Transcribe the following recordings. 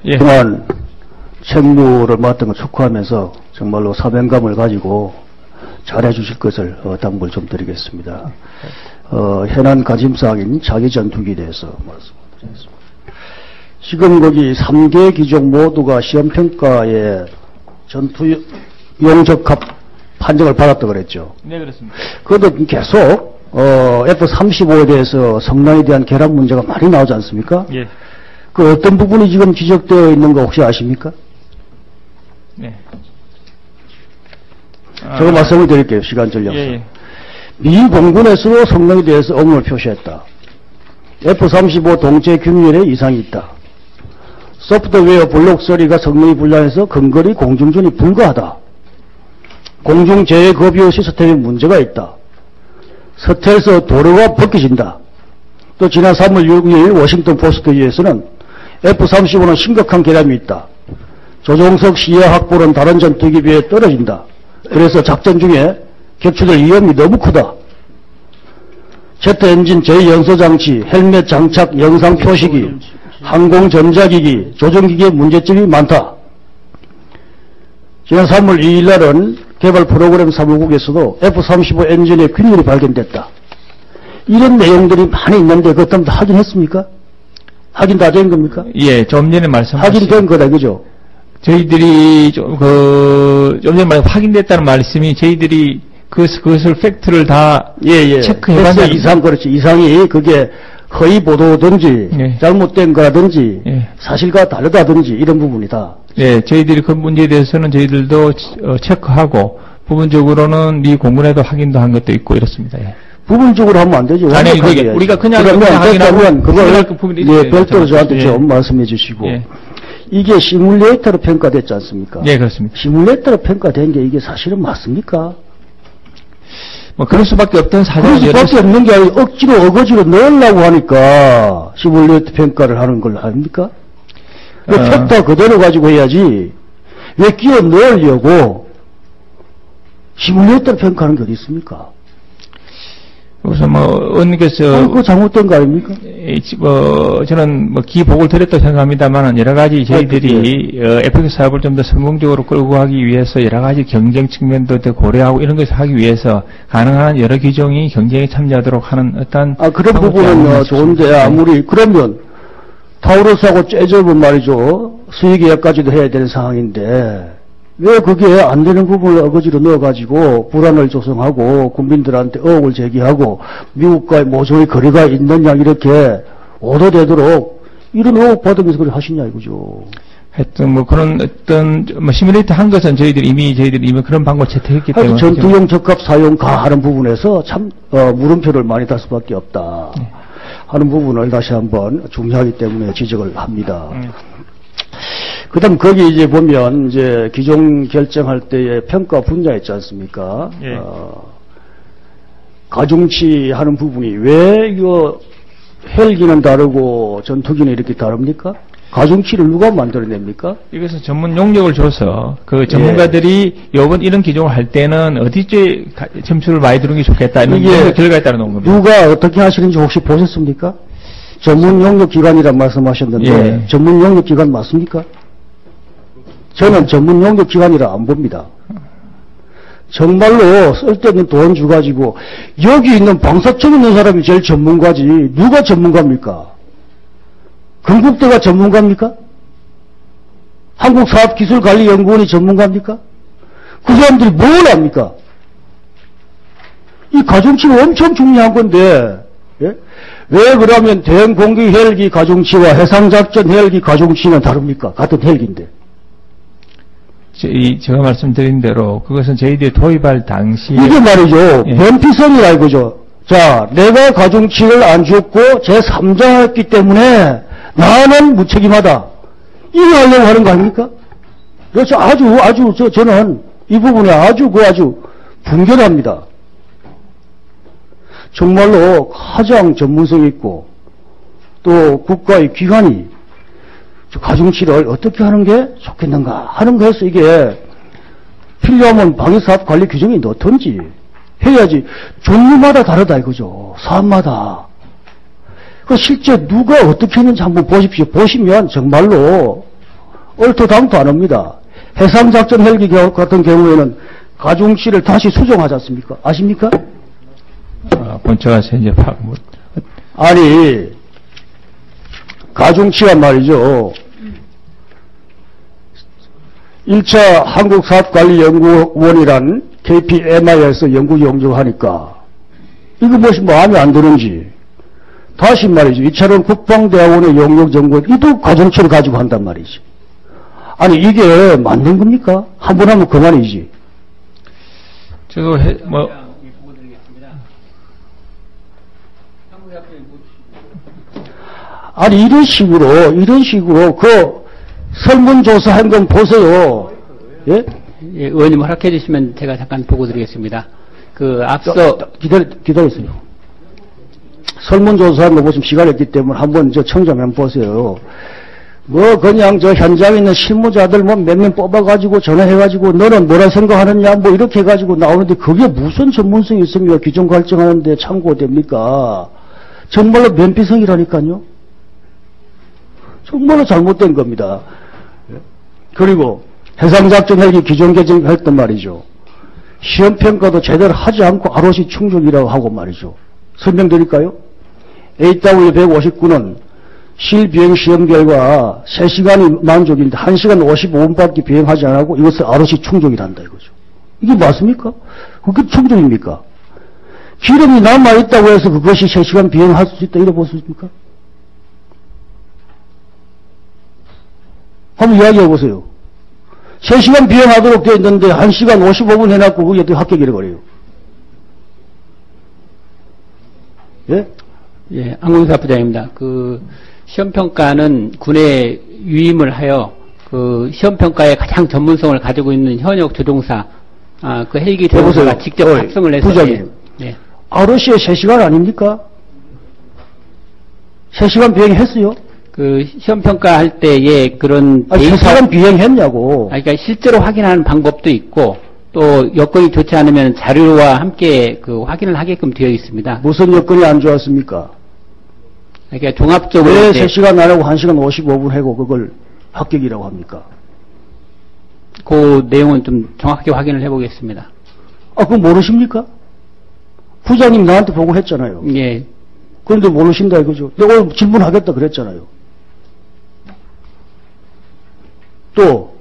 예. 그동안 책무를 맡은 걸 축하하면서 정말로 사명감을 가지고 잘해주실 것을 당부를 좀 드리겠습니다. 현안 관심사항인 자기전투기에 대해서 말씀드리겠습니다. 지금 거기 3개 기종 모두가 시험평가에 전투용 적합 판정을 받았다고 그랬죠. 네, 그렇습니다. 그것도 계속 F-35에 대해서 성능에 대한 결함 문제가 많이 나오지 않습니까? 예. 그 어떤 부분이 지금 지적되어 있는 거 혹시 아십니까? 네. 제가 말씀을 드릴게요. 시간 전략상. 예. 미 공군에서도 성능에 대해서 의문을 표시했다. F-35 동체 규율에 이상이 있다. 소프트웨어 블록 처리가 성능이 불량해서 근거리 공중전이 불가하다. 공중 재거뷰 시스템에 문제가 있다. 서태에서 도로가 벗겨진다. 또 지난 3월 6일 워싱턴 포스트에서는 F-35는 심각한 결함이 있다. 조종석 시야 확보는 다른 전투기에 비해 떨어진다. 그래서 작전 중에 격추될 위험이 너무 크다. 제트 엔진 제 연소장치, 헬멧 장착 영상 표시기, 항공 전자기기, 조종기기에 문제점이 많다. 지난 3월 2일 날은 개발 프로그램 사무국에서도 F-35 엔진의 균열이 발견됐다. 이런 내용들이 많이 있는데 그것 다 확인했습니까? 확인 다 된 겁니까? 예, 좀 전에 말씀하신. 확인된 거다, 그죠? 저희들이 좀 전에 확인됐다는 말씀이 저희들이 그것을 팩트를 다 체크해봤는데 그렇지. 이상이 그게 허위 보도든지 예. 잘못된 거라든지 예. 사실과 다르다든지 이런 부분이다. 예, 저희들이 그 문제에 대해서는 저희들도 체크하고 부분적으로는 미 공군에도 확인도 한 것도 있고 이렇습니다. 예. 부분적으로 하면 안 되죠. 아니, 우리가 그냥 그러면 그걸 부분이 별도로 저한테 좀 말씀해 주시고 예. 이게 시뮬레이터로 평가됐지 않습니까? 예, 그렇습니다. 시뮬레이터로 평가된 게 이게 사실은 맞습니까? 뭐 그럴 수밖에 없던 사정이 그럴 수밖에 없는 게 아니고 억지로 어거지로 넣으려고 하니까 시뮬레이터 평가를 하는 걸 아닙니까? 팩터 그대로 가지고 해야지 왜 끼워 넣으려고 시뮬레이터로 평가하는 게 어디 있습니까? 그래서 의원님께서 그거 잘못된 거 아닙니까? 저는 기복을 드렸다고 생각합니다만 여러 가지 저희들이 FX 사업을 좀 더 성공적으로 끌고 가기 위해서 여러 가지 경쟁 측면도 더 고려하고 이런 것을 하기 위해서 가능한 여러 기종이 경쟁에 참여하도록 하는 어떤 그런 부분은 좋은데 아무리 그러면 타우러스하고 재즈업은 말이죠 수의 계약까지도 해야 되는 상황인데 왜 그게 안 되는 부분을 어거지로 넣어가지고 불안을 조성하고 국민들한테 의혹을 제기하고 미국과의 모종의 거리가 있느냐 이렇게 오도되도록 이런 의혹 받으면서 그렇게 하시냐 이거죠. 하여튼 그런 어떤 시뮬레이터 한 것은 저희들이 이미 그런 방법을 채택했기 때문에 전투용 적합 사용가 하는 부분에서 참 물음표를 많이 달 수밖에 없다 하는 부분을 다시 한번 중요하기 때문에 지적을 합니다. 그 다음, 거기 이제 보면, 이제, 기종 결정할 때의 평가 분야 있지 않습니까? 예. 가중치 하는 부분이 왜, 이거, 헬기는 다르고 전투기는 이렇게 다릅니까? 가중치를 누가 만들어냅니까? 이것은 전문 용역을 줘서, 그 전문가들이 요번 이런 기종을 할 때는 어디쯤 점수를 많이 두는 게 좋겠다, 이런 결과에 따라 놓은 겁니다. 누가 어떻게 하시는지 혹시 보셨습니까? 전문 용역 기관이란 말씀하셨는데, 전문 용역 기관 맞습니까? 저는 전문 용역 기관이라 안 봅니다. 정말로 쓸데없는 돈 주가지고 여기 있는 방사청 있는 사람이 제일 전문가지 누가 전문가입니까? 건국대가 전문가입니까? 한국사업기술관리연구원이 전문가입니까? 그 사람들이 뭘 압니까? 이 가중치가 엄청 중요한 건데 예? 왜 그러면 대형공기 헬기 가중치와 해상작전 헬기 가중치는 다릅니까? 같은 헬기인데. 제가 말씀드린 대로 그것은 저희들이 도입할 당시에 이게 말이죠. 변피성이라 이거죠. 자, 내가 가중치를 안 줬고 제3자였기 때문에 나는 무책임하다. 이거 하려고 하는 거 아닙니까? 그래서 저는 이 부분에 아주 분별합니다. 정말로 가장 전문성 있고 또 국가의 기관이 가중치를 어떻게 하는 게 좋겠는가 하는 거에서 이게 필요하면 방위사업 관리 규정에 넣던지 해야지. 종류마다 다르다 이거죠. 사업마다. 실제 누가 어떻게 했는지 한번 보십시오. 보시면 정말로 얼토당토 안 합니다. 해상작전 헬기 같은 경우에는 가중치를 다시 수정하지 않습니까? 아십니까? 본청에서 이제 아니, 가중치가 말이죠. 1차 한국사업관리연구원이란 KPMI에서 연구 용역하니까 이거 무엇이 마음에 안 드는지 다시 말이죠. 2차는 국방대학원의 용역정보원 이도 가중치를 가지고 한단 말이지. 아니 이게 맞는 겁니까? 한 번 하면 그만이지. 저도 아니 이런 식으로 그 설문조사한 건 보세요. 예? 예, 의원님 허락해 주시면 제가 잠깐 보고 드리겠습니다. 그 앞서 기다리세요. 설문조사한 거 보시면 시간이 없기 때문에 한번 저 청자면 보세요. 뭐 그냥 저 현장에 있는 실무자들 뭐 몇 명 뽑아가지고 전화해가지고 너는 뭐라 생각하느냐 뭐 이렇게 해가지고 나오는데 그게 무슨 전문성이 있습니까? 기존 결정하는데 참고됩니까? 정말로 면피성이라니까요. 정말로 잘못된 겁니다. 그리고 해상작전 헬기 기존 개정했단 말이죠. 시험평가도 제대로 하지 않고 ROC 충족이라고 하고 말이죠. 설명드릴까요? AW159는 실비행 시험 결과 3시간이 만족인데 1시간 55분밖에 비행하지 않고 이것을 ROC 충족이란다 이거죠. 이게 맞습니까? 그게 충족입니까? 기름이 남아있다고 해서 그것이 3시간 비행할 수 있다 이래 보십니까? 한번 이야기해 보세요. 3시간 비행하도록 되어 있는데 1시간 55분 해놨고 그게 어떻게 합격이래 버려요? 예? 예, 항공사 부장입니다. 그 시험평가는 군에 유임을 하여 그 시험평가에 가장 전문성을 가지고 있는 현역 조종사, 그 헬기 조종사가 직접 합성을 해서 부장님. 예. ROC에 3시간 아닙니까? 3시간 비행했어요? 그 시험평가 할 때에 그런 3시간 비행했냐고. 그러니까 실제로 확인하는 방법도 있고 또 여건이 좋지 않으면 자료와 함께 그 확인을 하게끔 되어 있습니다. 무슨 여건이 안 좋았습니까? 그러니까 종합적으로 왜 3시간 안 하고 1시간 55분 하고 그걸 합격이라고 합니까? 그 내용은 좀 정확하게 확인을 해보겠습니다. 그거 모르십니까? 부장님 나한테 보고 했잖아요. 예. 그런데 모르신다 이거죠. 내가 오늘 질문하겠다 그랬잖아요. 또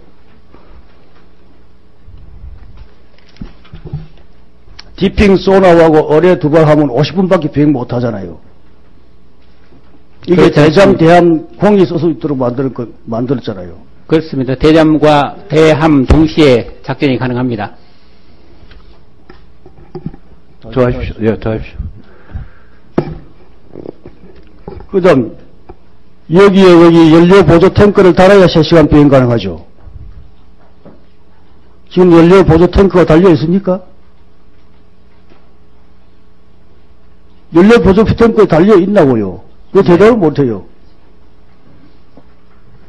디핑 소나하고 어뢰 두발 하면 50분밖에 비행 못 하잖아요. 이게 대잠, 대함, 공이 쓸 수 있도록 만들었잖아요. 그렇습니다. 대잠과 대함 동시에 작전이 가능합니다. 더 하십시오. 예, 더 하십시오. 그 다음, 여기 연료 보조 탱크를 달아야 3시간 비행 가능하죠. 지금 연료 보조 탱크가 달려 있습니까? 연료 보조 탱크에 달려 있나고요. 왜 대답을 못해요?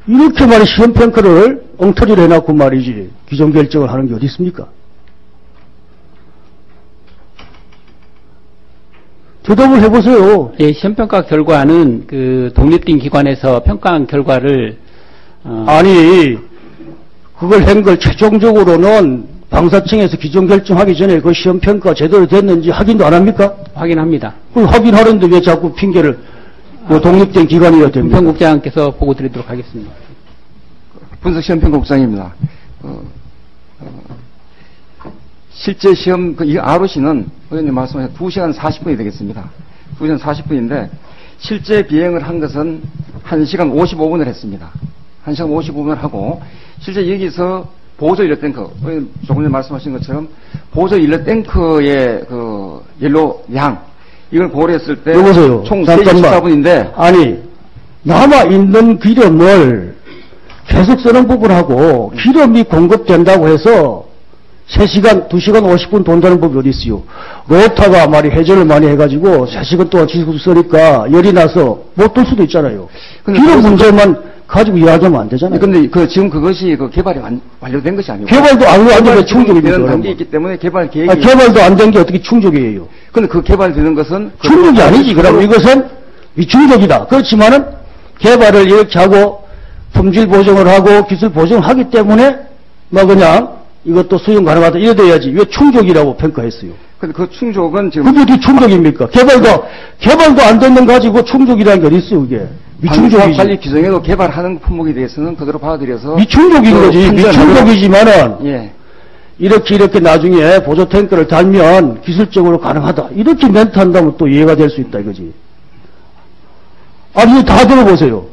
이렇게 말이 시험평가를 엉터리를 해놨고 말이지 기존 결정을 하는 게 어디 있습니까? 대답을 해보세요. 예, 시험평가 결과는 그 독립된 기관에서 평가한 결과를 아니 그걸 한 걸 최종적으로는 방사청에서 기존 결정하기 전에 그 시험평가 제대로 됐는지 확인도 안 합니까? 확인합니다. 그걸 확인하는데 왜 자꾸 핑계를 그 독립된 기관이어야 됩니까? 평국장께서 보고 드리도록 하겠습니다. 분석시험평국장입니다. 실제 시험, 이 ROC는 의원님 말씀하신 2시간 40분이 되겠습니다. 2시간 40분인데, 실제 비행을 한 것은 1시간 55분을 했습니다. 1시간 55분을 하고, 실제 여기서 보조 인력 탱크, 의원님 조금 전에 말씀하신 것처럼, 보조 인력 탱크의 그 연료 양, 이걸 고려했을 때, 여보세요. 총 3시 14분인데, 아니, 남아있는 기름을 계속 쓰는 부분하고, 기름이 공급된다고 해서, 3시간, 2시간 50분 돈다는 법이 어디 있어요? 로타가 말이 회전을 많이 해가지고 3시간 동안 지속 쓰니까 열이 나서 못 돌 수도 있잖아요. 기름 문제만 가지고 이야기하면 안 되잖아요. 근데 지금 그것이 개발이 완료된 것이 아니고. 개발도 안 완료된 충족이 되는 단계에 있기 때문에 개발 계획이. 개발도 안 된 게 어떻게 충족이에요? 근데 그 개발되는 것은. 충족이 아니지. 그럼 이것은 이 충족이다. 그렇지만은 개발을 이렇게 하고 품질 보증을 하고 기술 보증을 하기 때문에 뭐 그냥 이것도 수용 가능하다 이래 돼야지 왜 충족이라고 평가했어요? 근데 그 충족은 지금 그게 어떻게 충족입니까? 개발도 안 되는 거 가지고 충족이라는 게 어디 있어요, 이게? 미충족이지. 관리 규정에도 개발하는 품목에 대해서는 그대로 받아들여서 미충족인 거지. 미충족이지만은 예. 이렇게 나중에 보조 탱크를 달면 기술적으로 가능하다. 이렇게 멘트 한다면 또 이해가 될 수 있다 이거지. 아니 다 들어보세요.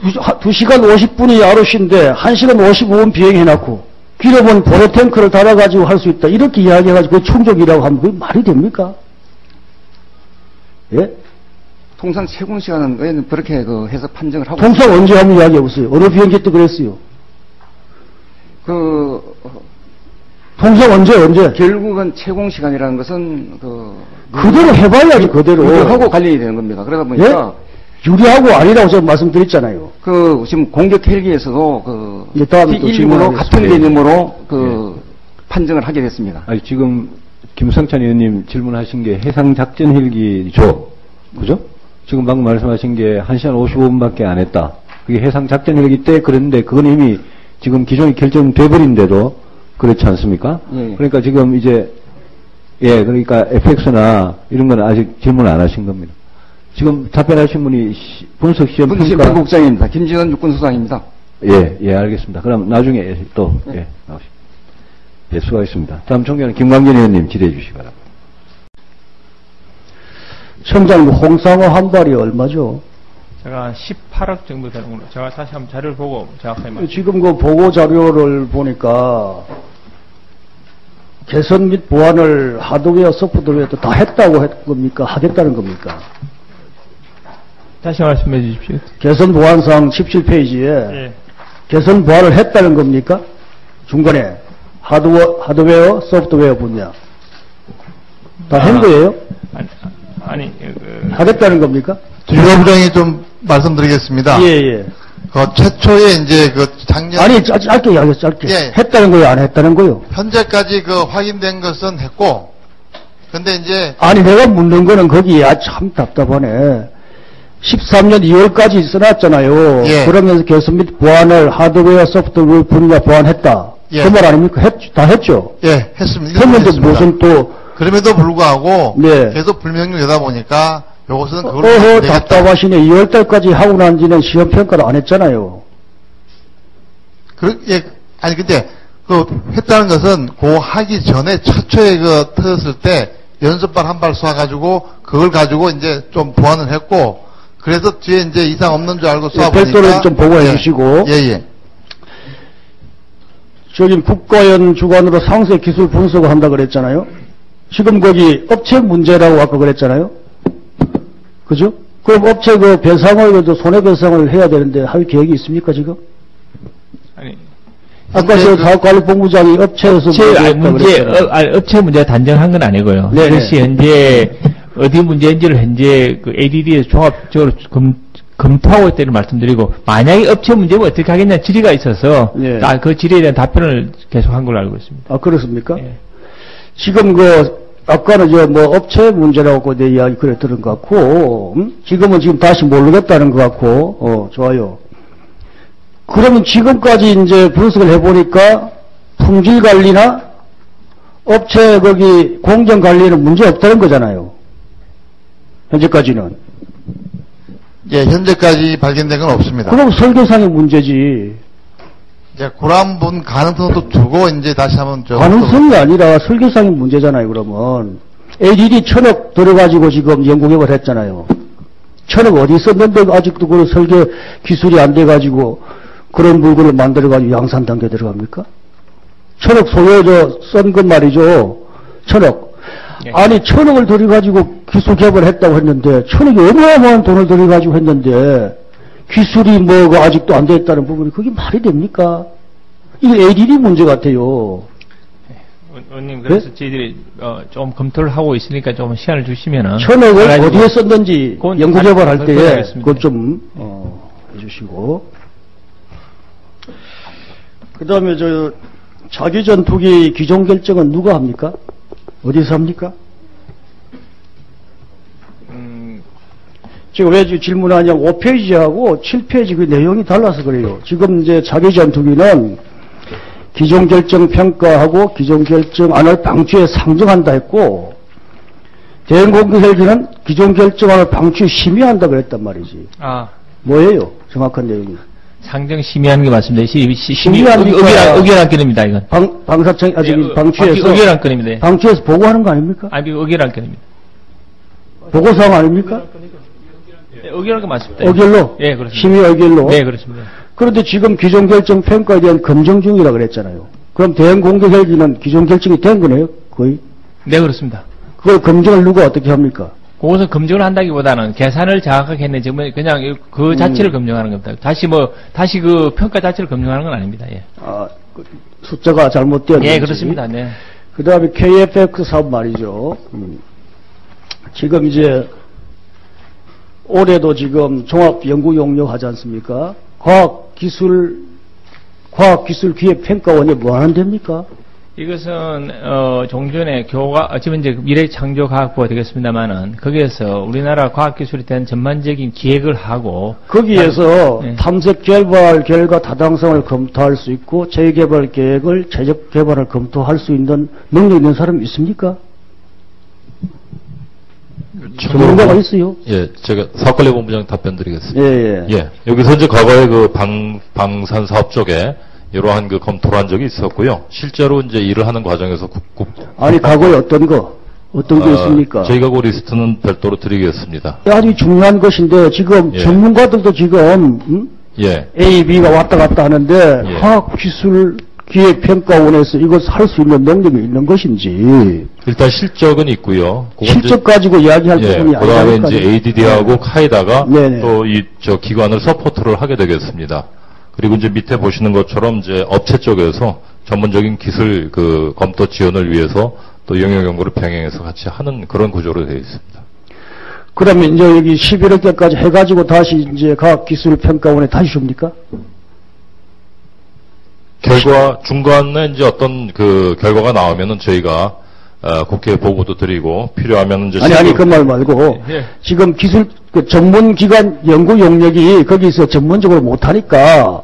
2시간 50분이 ROC인데 1시간 55분 비행해놓고 길어본 보조 탱크를 달아가지고 할 수 있다. 이렇게 이야기해가지고 그 충족이라고 하면 그게 말이 됩니까? 예? 통상 채공 시간은 의원님 그렇게 그 해서 판정을 하고 통상 언제 한번 이야기해보세요. 어느 비행기 때 그랬어요. 통상 언제? 결국은 채공 시간이라는 것은 그대로 해봐야지, 그대로. 하고 관련이 되는 겁니다. 그러다 보니까 예? 유리하고 아니라고 제가 말씀드렸잖아요. 지금 공격 헬기에서도 이제 다음에 또 T1부로 같은 개념으로 예. 판정을 하게 됐습니다. 아니, 지금 김성찬 의원님 질문하신 게 해상작전 헬기죠. 그죠? 지금 방금 말씀하신 게 1시간 55분밖에 안 했다. 그게 해상작전 헬기 때 그랬는데 그건 이미 지금 기존이 결정돼 버린데도 그렇지 않습니까? 예. 그러니까 지금 이제 그러니까 FX나 이런 건 아직 질문 안 하신 겁니다. 지금 답변하신 분이 분석시험 평가 국장입니다. 김지현 육군수장입니다. 예, 알겠습니다. 그럼 나중에 또 나오십시오. 예, 수고하셨습니다. 다음 총장은 김광진 의원님 질의해 주시기 바랍니다. 청장님, 홍상호 한 발이 얼마죠? 제가 18억 정도 되는 걸로. 제가 다시 한번 자료를 보고 정확하게 말씀드립니다. 지금 그 보고 자료를 보니까 개선 및 보완을 하드웨어, 소프트웨어도 다 했다고 했 겁니까? 하겠다는 겁니까? 다시 말씀해 주십시오. 개선 보완상 17페이지에 예. 개선 보완을 했다는 겁니까? 중간에 하드웨어, 소프트웨어 분야 다 한 거예요? 아니, 하겠다는 겁니까? 주요부장이 좀 말씀드리겠습니다. 예. 최초에 이제 작년. 아니, 짧게 이야기해, 짧게. 예. 했다는 거요, 안 했다는 거요? 현재까지 확인된 것은 했고, 근데 이제. 아니, 내가 묻는 거는 거기에 참 답답하네. 13년 2월까지 써놨잖아요. 예. 그러면서 개선 및 보완을 하드웨어, 소프트웨어 분야 보완했다. 예. 그 말 아닙니까? 다 했죠? 예, 했습니다. 했는데 무슨 또. 그럼에도 불구하고. 네. 계속 불명령되다 보니까 요것은 그걸로. 어허, 답답하시네. 2월달까지 하고 난 뒤는 시험평가를 안 했잖아요. 아니, 근데, 했다는 것은, 하기 전에 최초에 터졌을 때, 연습발 한 발 쏴가지고, 그걸 가지고 이제 좀 보완을 했고, 그래서 뒤에 이제 이상 없는 줄 알고 쏴보니까. 별도로 좀 보고해 주시고. 예. 저기 국가연 주관으로 상세 기술 분석을 한다 그랬잖아요. 지금 거기 업체 문제라고 아까 그랬잖아요. 그죠? 그럼 업체 배상을, 손해배상을 해야 되는데 할 계획이 있습니까, 지금? 아니. 아까 사업관리본부장이 업체에서 업체 문제 단정한 건 아니고요. 네네. 그것이 현재 어디 문제인지를 현재 ADD에서 종합적으로 검토하고 있다는 말씀드리고, 만약에 업체 문제면 어떻게 하겠냐 질의가 있어서, 네. 그 질의에 대한 답변을 계속 한 걸로 알고 있습니다. 아, 그렇습니까? 예. 지금 아까는 업체 문제라고 내 이야기 그래 들은 것 같고, 지금은 다시 모르겠다는 것 같고, 좋아요. 그러면 지금까지 이제 분석을 해보니까 품질 관리나 업체 공정 관리에는 문제 없다는 거잖아요. 현재까지는. 예, 현재까지 발견된 건 없습니다. 그럼 설계상의 문제지. 이제 그런 분 가능성도 두고 이제 다시 한번 가능성이 아니라 설계상의 문제잖아요, 그러면. ADD 1000억 들어가지고 지금 연구개발 했잖아요. 1000억 어디 썼는데 아직도 그 설계 기술이 안 돼가지고 그런 물건을 만들어가지고 양산 단계 들어갑니까? 1000억 소요 쓴 것 말이죠. 1000억. 예. 아니 1000억을 들여가지고 기술 개발을 했다고 했는데 1000억이 어마어마한 돈을 들여가지고 했는데 기술이 아직도 안 돼 있다는 부분이 그게 말이 됩니까? 이거 ADD 문제 같아요. 의원님, 그래서 네? 저희들이 좀 검토를 하고 있으니까 좀 시간을 주시면은 1000억을 어디에 썼는지 연구개발할 때에 설명하겠습니다. 그것 좀 해주시고. 그 다음에 자기전투기 기종 결정은 누가 합니까? 어디서 합니까? 지금 왜 질문하냐면 5페이지하고 7페이지 그 내용이 달라서 그래요. 지금 이제 차기 전투기는 기존 결정 평가하고 기존 결정안을 방추에 상정한다 했고, 대형 공격 헬기는 기존 결정안을 방추에 심의한다 그랬단 말이지. 아, 뭐예요? 정확한 내용이. 상정 심의하는 게 맞습니다. 심의하니까 의결한 건입니다, 이건. 방사청, 예, 방추에서. 의결한 건입니다. 방추에서 보고하는 거 아닙니까? 아니, 의결한 건입니다. 보고사항 아닙니까? 예, 의결한 거 맞습니다. 의결로? 예, 그렇습니다. 심의 의결로? 네, 그렇습니다. 그런데 지금 기존 결정 평가에 대한 검증 중이라 그랬잖아요. 그럼 대형 공격 헬기는 기존 결정이 된 거네요? 거의? 네, 그렇습니다. 그걸 검증을 누가 어떻게 합니까? 그것은 검증을 한다기보다는 계산을 정확하게 했는지 그냥 그 자체를 검증하는 겁니다. 다시 그 평가 자체를 검증하는 건 아닙니다. 예. 아, 숫자가 잘못되었는지. 예, 그렇습니다. 네. 그 다음에 KFX 사업 말이죠. 지금 이제 올해도 지금 종합연구용역 하지 않습니까? 과학기술기획평가원이 뭐 하는 데입니까? 이것은 종전에 지금 이제 미래창조과학부가 되겠습니다만은 거기에서 우리나라 과학기술에 대한 전반적인 기획을 하고 거기에서 네. 탐색 개발 결과 타당성을 검토할 수 있고 재개발 계획을 최적 개발을 검토할 수 있는 능력 있는 사람이 있습니까? 전문가가 있어요. 예, 제가 사업관리본부장 답변 드리겠습니다. 예. 예, 여기서 이제 과거에 그 방산 사업 쪽에 이러한 그 검토를 한 적이 있었고요. 실제로 이제 일을 하는 과정에서 아니, 과거에 어떤 게 있습니까? 저희가 그 리스트는 별도로 드리겠습니다. 아주 중요한 것인데, 지금 예. 전문가들도 지금, 예. A, B가 왔다 갔다 하는데, 예. 과학기술기획평가원에서 이것을 할 수 있는 능력이 있는 것인지, 일단 실적은 있고요. 그건 실적 이제, 가지고 이야기할 예, 부분이 그 다음에 아니니까. 이제 ADD하고 카이다가 네네. 또 저 기관을 서포트를 하게 되겠습니다. 그리고 이제 밑에 보시는 것처럼 이제 업체 쪽에서 전문적인 기술 그 검토 지원을 위해서 또 영역 연구를 병행해서 같이 하는 그런 구조로 되어 있습니다. 그러면 이제 여기 11억대까지 해가지고 다시 이제 과학기술평가원에 다시 줍니까? 중간에 이제 어떤 그 결과가 나오면은 저희가 국회에 보고도 드리고 필요하면 이제 아니 그 말 말고 예. 지금 기술 그 전문기관 연구 용역이 거기서 전문적으로 못하니까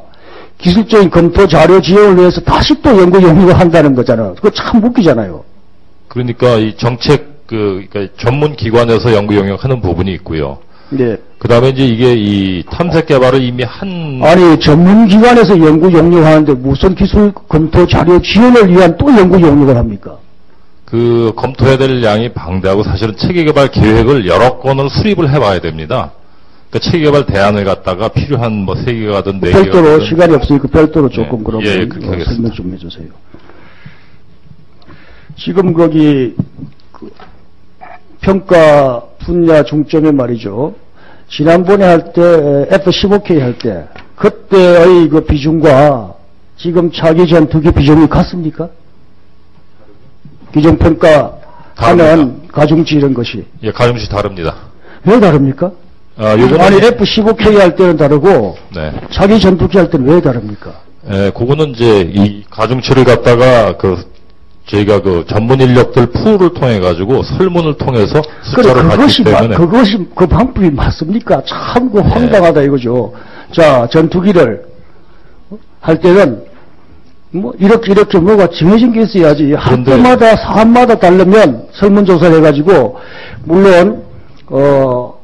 기술적인 검토 자료 지원을 위해서 다시 또 연구 용역을 한다는 거잖아요. 그거 참 웃기잖아요. 그러니까 이 정책 그러니까 전문 기관에서 연구 용역하는 부분이 있고요. 네. 그다음에 이제 이게 이 탐색 개발을 이미 한 아니 전문기관에서 연구 용역하는데 무슨 기술 검토 자료 지원을 위한 또 연구 용역을 합니까? 그 검토해야 될 양이 방대하고 사실은 체계개발 계획을 여러 건을 수립을 해봐야 됩니다. 그러니까 체계개발 대안을 갖다가 필요한 뭐 3개가든 4개가든 별도로 시간이 없으니까 별도로 조금 네. 그러면 예, 그렇게 하겠습니다. 설명 좀 해주세요. 지금 거기 그 평가 분야 중점에 말이죠. 지난번에 할 때 F-15K 할 때 그때의 그 비중과 지금 차기 전투기 비중이 같습니까? 기존 평가하는 다릅니다. 가중치 이런 것이 예, 가중치 다릅니다. 왜 다릅니까? 요거는 아니 F-15K 할 때는 다르고 네. 차기 전투기 할 때는 왜 다릅니까? 그거는 이제 이 가중치를 갖다가 저희가 그 전문 인력들 풀을 통해 가지고 설문을 통해서 숫자를 받기 때문에 그것이 그 방법이 맞습니까? 참 그 황당하다 이거죠. 자, 전투기를 할 때는 뭐 이렇게 뭐가 정해진 게 있어야지. 학교마다 사안마다 다르면 설문조사를 해가지고 물론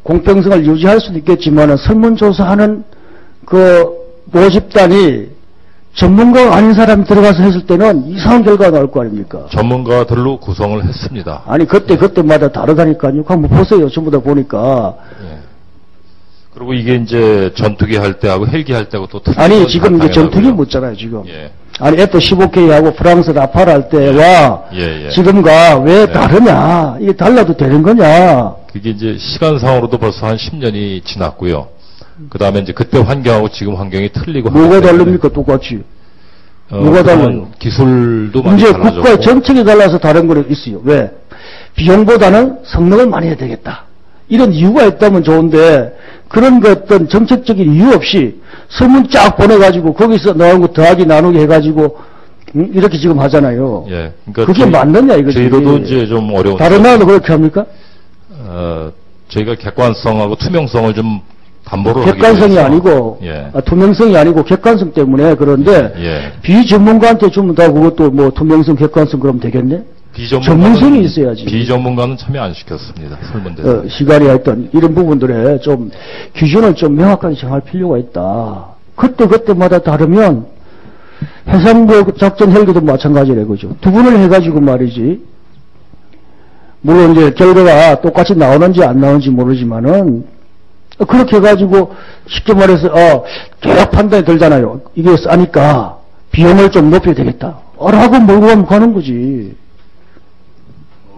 공평성을 유지할 수도 있겠지만은 설문조사하는 그 모집단이 전문가가 아닌 사람이 들어가서 했을 때는 이상한 결과가 나올 거 아닙니까? 전문가들로 구성을 했습니다. 아니 그때마다 다르다니까요. 한번 보세요. 전부 다 보니까. 예. 그리고 이게 이제 전투기 할 때하고 헬기 할 때하고 또 틀린 아니 건 지금 다 이제 전투기 당연하고요. 묻잖아요. 지금. 예. 아니 F-15K하고 프랑스 라팔 할 때와 예. 지금과 왜 다르냐? 이게 달라도 되는 거냐? 그게 이제 시간상으로도 벌써 한 10년이 지났고요. 그 다음에 이제 그때 환경하고 지금 환경이 틀리고. 뭐가 하기 때문에 다릅니까? 똑같이. 뭐가 그런 달라요? 기술도 많이 이제 달라졌고. 국가의 정책이 달라서 다른 거는 있어요. 왜? 비용보다는 성능을 많이 해야 되겠다. 이런 이유가 있다면 좋은데 그런 거 어떤 정책적인 이유 없이 설문 쫙 보내가지고 거기서 나온 거 더하기 나누기 해가지고 이렇게 지금 하잖아요. 예. 그러니까 그게 맞느냐 이거지. 저희로도 이제 좀 어려운. 다른 나라도 그렇게 합니까? 저희가 객관성하고 투명성을 좀 담보를 하기 객관성이 위해서. 아니고 예. 투명성이 아니고 객관성 때문에 그런데 예. 비전문가한테 주면 다 그것도 뭐 투명성 객관성 그럼 되겠네? 전문성이 있어야지. 비전문가는 참여 안 시켰습니다. 설문대에서. 시간이 하여튼 이런 부분들에 좀 기준을 좀 명확하게 정할 필요가 있다. 그때마다 다르면 해상도 작전 헬기도 마찬가지래, 그죠? 두 분을 해가지고 말이지. 물론 이제 결과가 똑같이 나오는지 안 나오는지 모르지만은 그렇게 해가지고 쉽게 말해서 계약 판단이 들잖아요. 이게 싸니까 비용을 좀 높여야 되겠다. 라고 몰고 가면 가는 거지.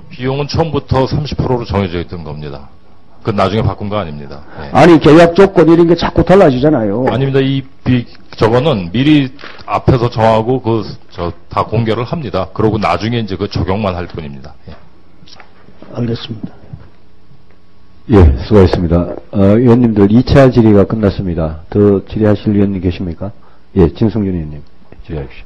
비용은 처음부터 30%로 정해져 있던 겁니다. 그 나중에 바꾼 거 아닙니다. 예. 아니 계약 조건 이런 게 자꾸 달라지잖아요. 아닙니다. 저거는 미리 앞에서 정하고 다 공개를 합니다. 그러고 나중에 이제 그 적용만 할 뿐입니다. 예. 알겠습니다. 예, 수고하셨습니다. 의원님들 2차 질의가 끝났습니다. 더 질의하실 의원님 계십니까? 예, 진성준 의원님 질의하십시오.